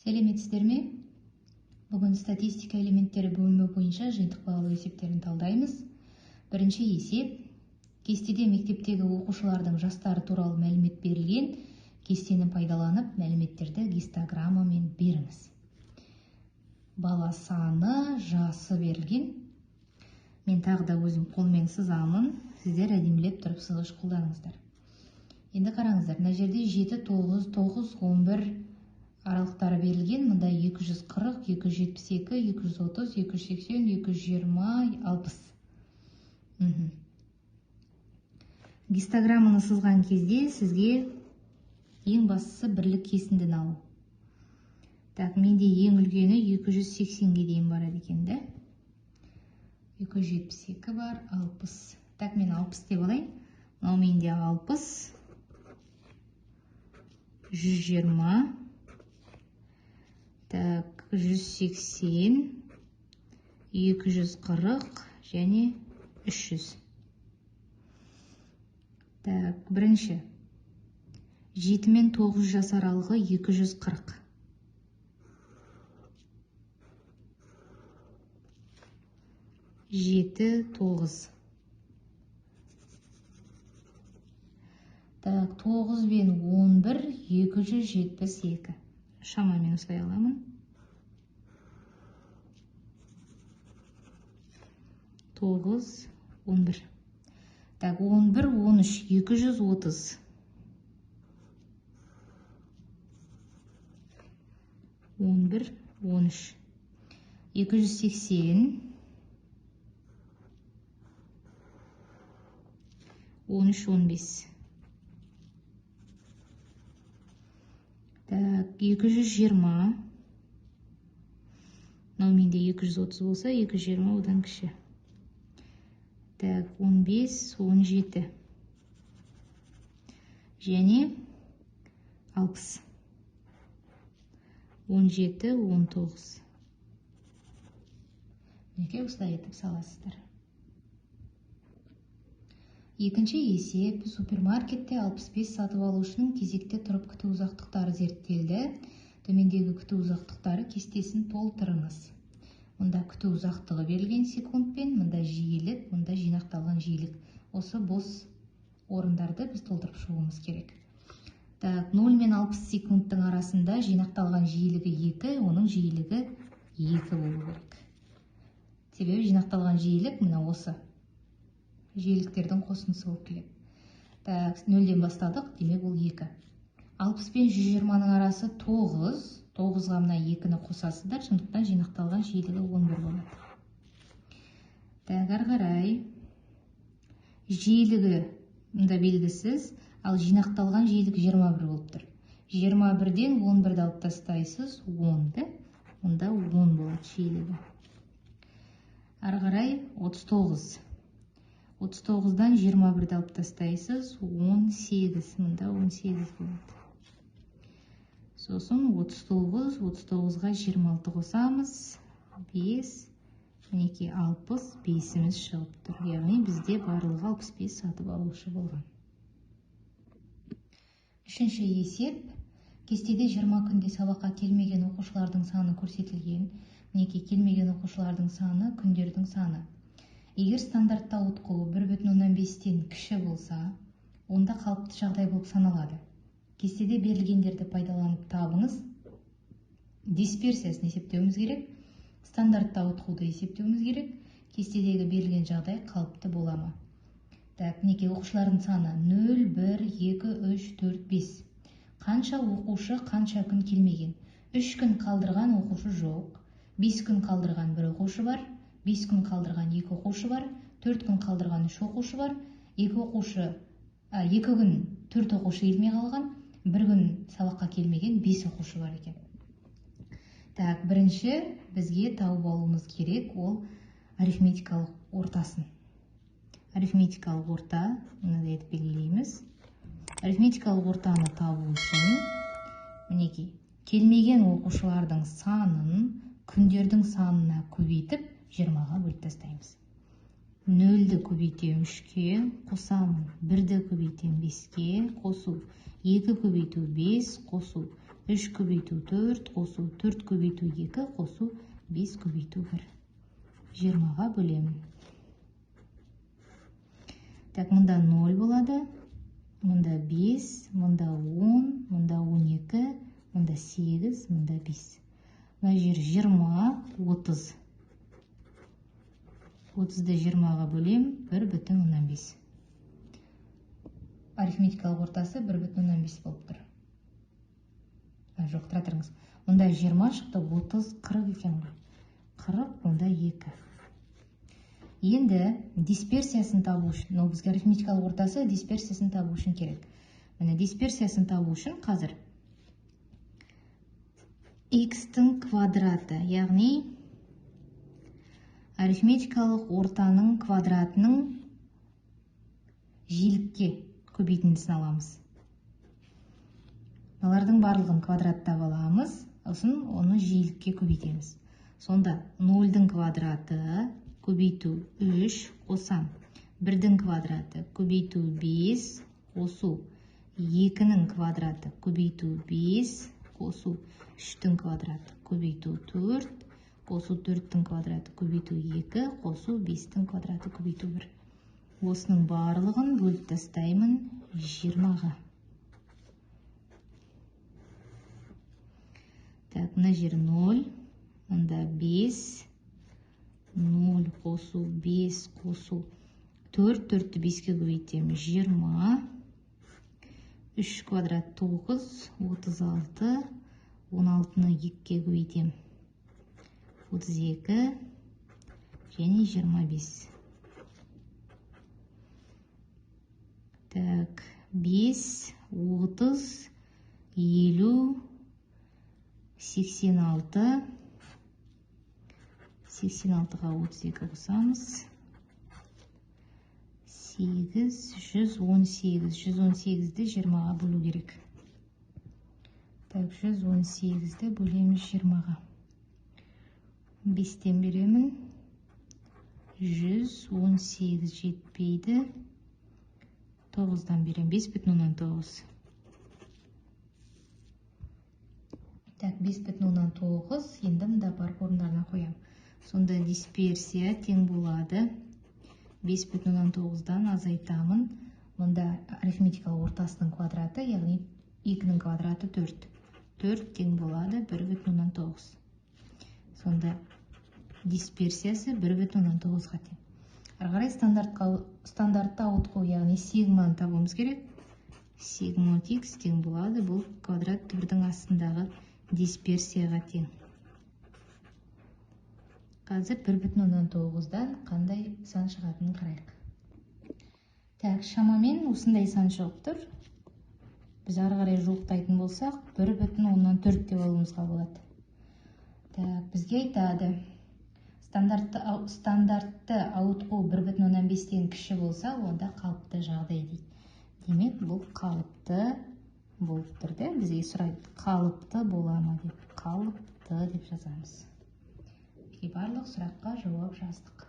Сәлеметсіздер ме? Бүгін статистика элементтері бөлімі бойынша жиынтық бағалау есептерін талдаймыз. Бірінші есеп. Кестеде мектептегі оқушылардың жастары туралы мәлімет берілген. Кестені пайдаланып, мәліметтерді гистограммамен беріңіз. Бала саны, жасы берілген. Мен тағы да өзім қолмен сызамын. Сіздер әдемілеп тұрып сызғыш қолданыңыздар. Енді қараңыздар, мына жерде 7, 9, 9, 11 аралықтары берілген. Мұнда 240, 272, 230, 280, 220, 60. Гистограмманы сызған кезде сізге ең бастысы бірлік кесіндіні алу. Так, менде ең үлкені 280-ге дейін барады екен, да? 272 бар, 60. Так, мен 60 деп алайын. Мынау менде 60, 120, так, 180, 240 және 300. Так, бірінші. 7 мен 9 жас аралығы 240. Жеті, 9. Так, 9 бен 11, 272. Шамамен осылай аламын. 9, 11. Так, 11, 13, 230. 11, 13. 280. 13, 15. Так, 220. Мынау менде 230 болса, 220 одан кіші. Так, 15, 17. Және 60. 17, 19. Неге осылай етіп саласыздар? Екінші есеп. Супермаркетте 65 сатып алушының кезекте тұрып күту ұзақтықтары зерттелді. Төмендегі күту ұзақтықтары кестесін толтырыңыз. Мұнда күту ұзақтығы берілген секундпен, мұнда жиілік, мұнда жинақталған жиілік. Осы бос орындарды біз толтырып шығуымыз керек. Так, 0 мен 60 секундтың арасында жинақталған жиілігі 2, оның жиілігі 2 болу керек. Себебі жинақталған жиілік мына осы. Жиіліктердің қосындысы болып келеді. Так, 0-ден бастадық, демек ол 2. 60 пен 120-ның арасы 9. 9-ға мына 2-ні қосасыздар, сондықтан жинақталған жиілігі 11 болады. Так, ары қарай. Жиілігі мұнда белгісіз, ал жинақталған жиілік 21 болып тұр. 21-ден 11-ді алып тастайсыз, 10-ды. Мұнда 10 болады жиілігі. Ары қарай 39. 39-дан 21-ді алып тастайсыз, 18. Мұнда 18 болады. Сосын 39, 39-ға 26 қосамыз, 5, мінеке 65-іміз шығып тұр. Яғни бізде барлығы 65 сатып алушы болған. Үшінші есеп. Кестеде 20 күнде сабаққа келмеген оқушылардың саны көрсетілген. Мінеке келмеген оқушылардың саны, күндердің саны. Егер стандартты ауытқуы 1,5-тен кіші болса, онда қалыпты жағдай болып саналады. Кестеде берілгендерді пайдаланып табыңыз. Дисперсиясын есептеуіміз керек. Стандартты ауытқуды есептеуіміз керек. Кестедегі берілген жағдай қалыпты бола ма? Так, мінеке оқушылардың саны 0, 1, 2, 3, 4, 5. Қанша оқушы қанша күн келмеген? 3 күн қалдырған оқушы жоқ. 5 күн қалдырған бір оқушы бар. 5 күн қалдырған 2 оқушы бар. 4 күн қалдырған 3 оқушы бар. 2 күн 4 оқушы келмей қалған. 1 күн сабаққа келмеген 5 оқушы бар екен. Так, бірінші бізге тауып алуымыз керек, ол арифметикалық ортасын. Арифметикалық орта, мынандай етіп белгілейміз. Арифметикалық ортаны табу үшін, мінеке, келмеген оқушылардың санын күндердің санына көбейтіп 20-ға бөліп тастаймыз. 0-ді көбейтем 3-ке, қосамын. 1-ді көбейтем 5-ке, қосу. 2 көбейту 5, қосу. 3 көбейту 4 қосу 4 көбейту 2 қосу 5 көбейту 1. 20-ға бөлемін. Так, мұнда 0 болады. Мұнда 5, мұнда 10, мұнда 12, мұнда 8, мұнда 5. Мұнда жер 20, 30. 30-ды 20-ға бөлем, 1,5. Арифметикалық ортасы 1,5 болып тұр. Жоқ, тұра тұрыңыз. Мұнда 20 шықты, 30, 40 екен ғой. 40, мұнда 2. Енді дисперсиясын табу үшін, бізге арифметикалық ортасы дисперсиясын табу үшін керек. Міне дисперсиясын табу үшін қазір x-тің квадраты, яғни арифметикалық ортаның квадратының жиілікке көбейтіндісін аламыз. Олардың барлығын квадраттап аламыз, сосын оны жиілікке көбейтеміз. Сонда 0-дің квадраты көбейту 3 қосам. 1-дің квадраты көбейту 5 қосу. 2-нің квадраты көбейту 5 қосу. 3-дің квадраты көбейту 4 қосу. 4-дің квадраты көбейту 2 қосу. 5-дің квадраты көбейту 1. Осының барлығын бөліп тастаймын 20-ға. Так, мына жер 0, мұнда 5, 0 қосу, 5 қосу, 4, 4-ті 5-ке көбейтеміз 20, 3 квадрат 9, 36, 16-ны 2-ке көбейтем 32 және 25. Так, 5, 30, 50, 86, 86-ға 32 қосамыз. 8, 118, 118-ді 20-ға бөлу керек. Так, 118-ді бөлеміз 20-ға. 5-тен беремін. 118 жетпейді. 9-дан берем, 5,9. Так, 5,9, енді мұнда бар орындарына қоям. Сонда дисперсия тең болады. 5,9-дан азайтамын. Мұнда арифметикалық ортасының квадраты, яғни 2-нің квадраты 4. 4 тең болады 1,9. Сонда дисперсиясы 1,9-ға тең. Арғарай стандартта ауытқу, яғни сигманы табуымыз керек. Сигма x тең болады, бұл квадрат түбірдің астындағы дисперсияға тең. Қазір 1,9-дан қандай сан шығатынын қарайық. Так, шамамен осындай сан шығып тұр. Біз ары қарай жуықтайтын болсақ, 1,4 деп алуымызға болады. Так, бізге айтады. Стандартты ауытқу 1,5-тен кіші болса, онда қалыпты жағдай дейді. Демек, бұл қалыпты болып тұрды. Бізге сұрайды, қалыпты бола ма деп. Қалыпты деп жазамыз. Барлық сұраққа жауап жаздық.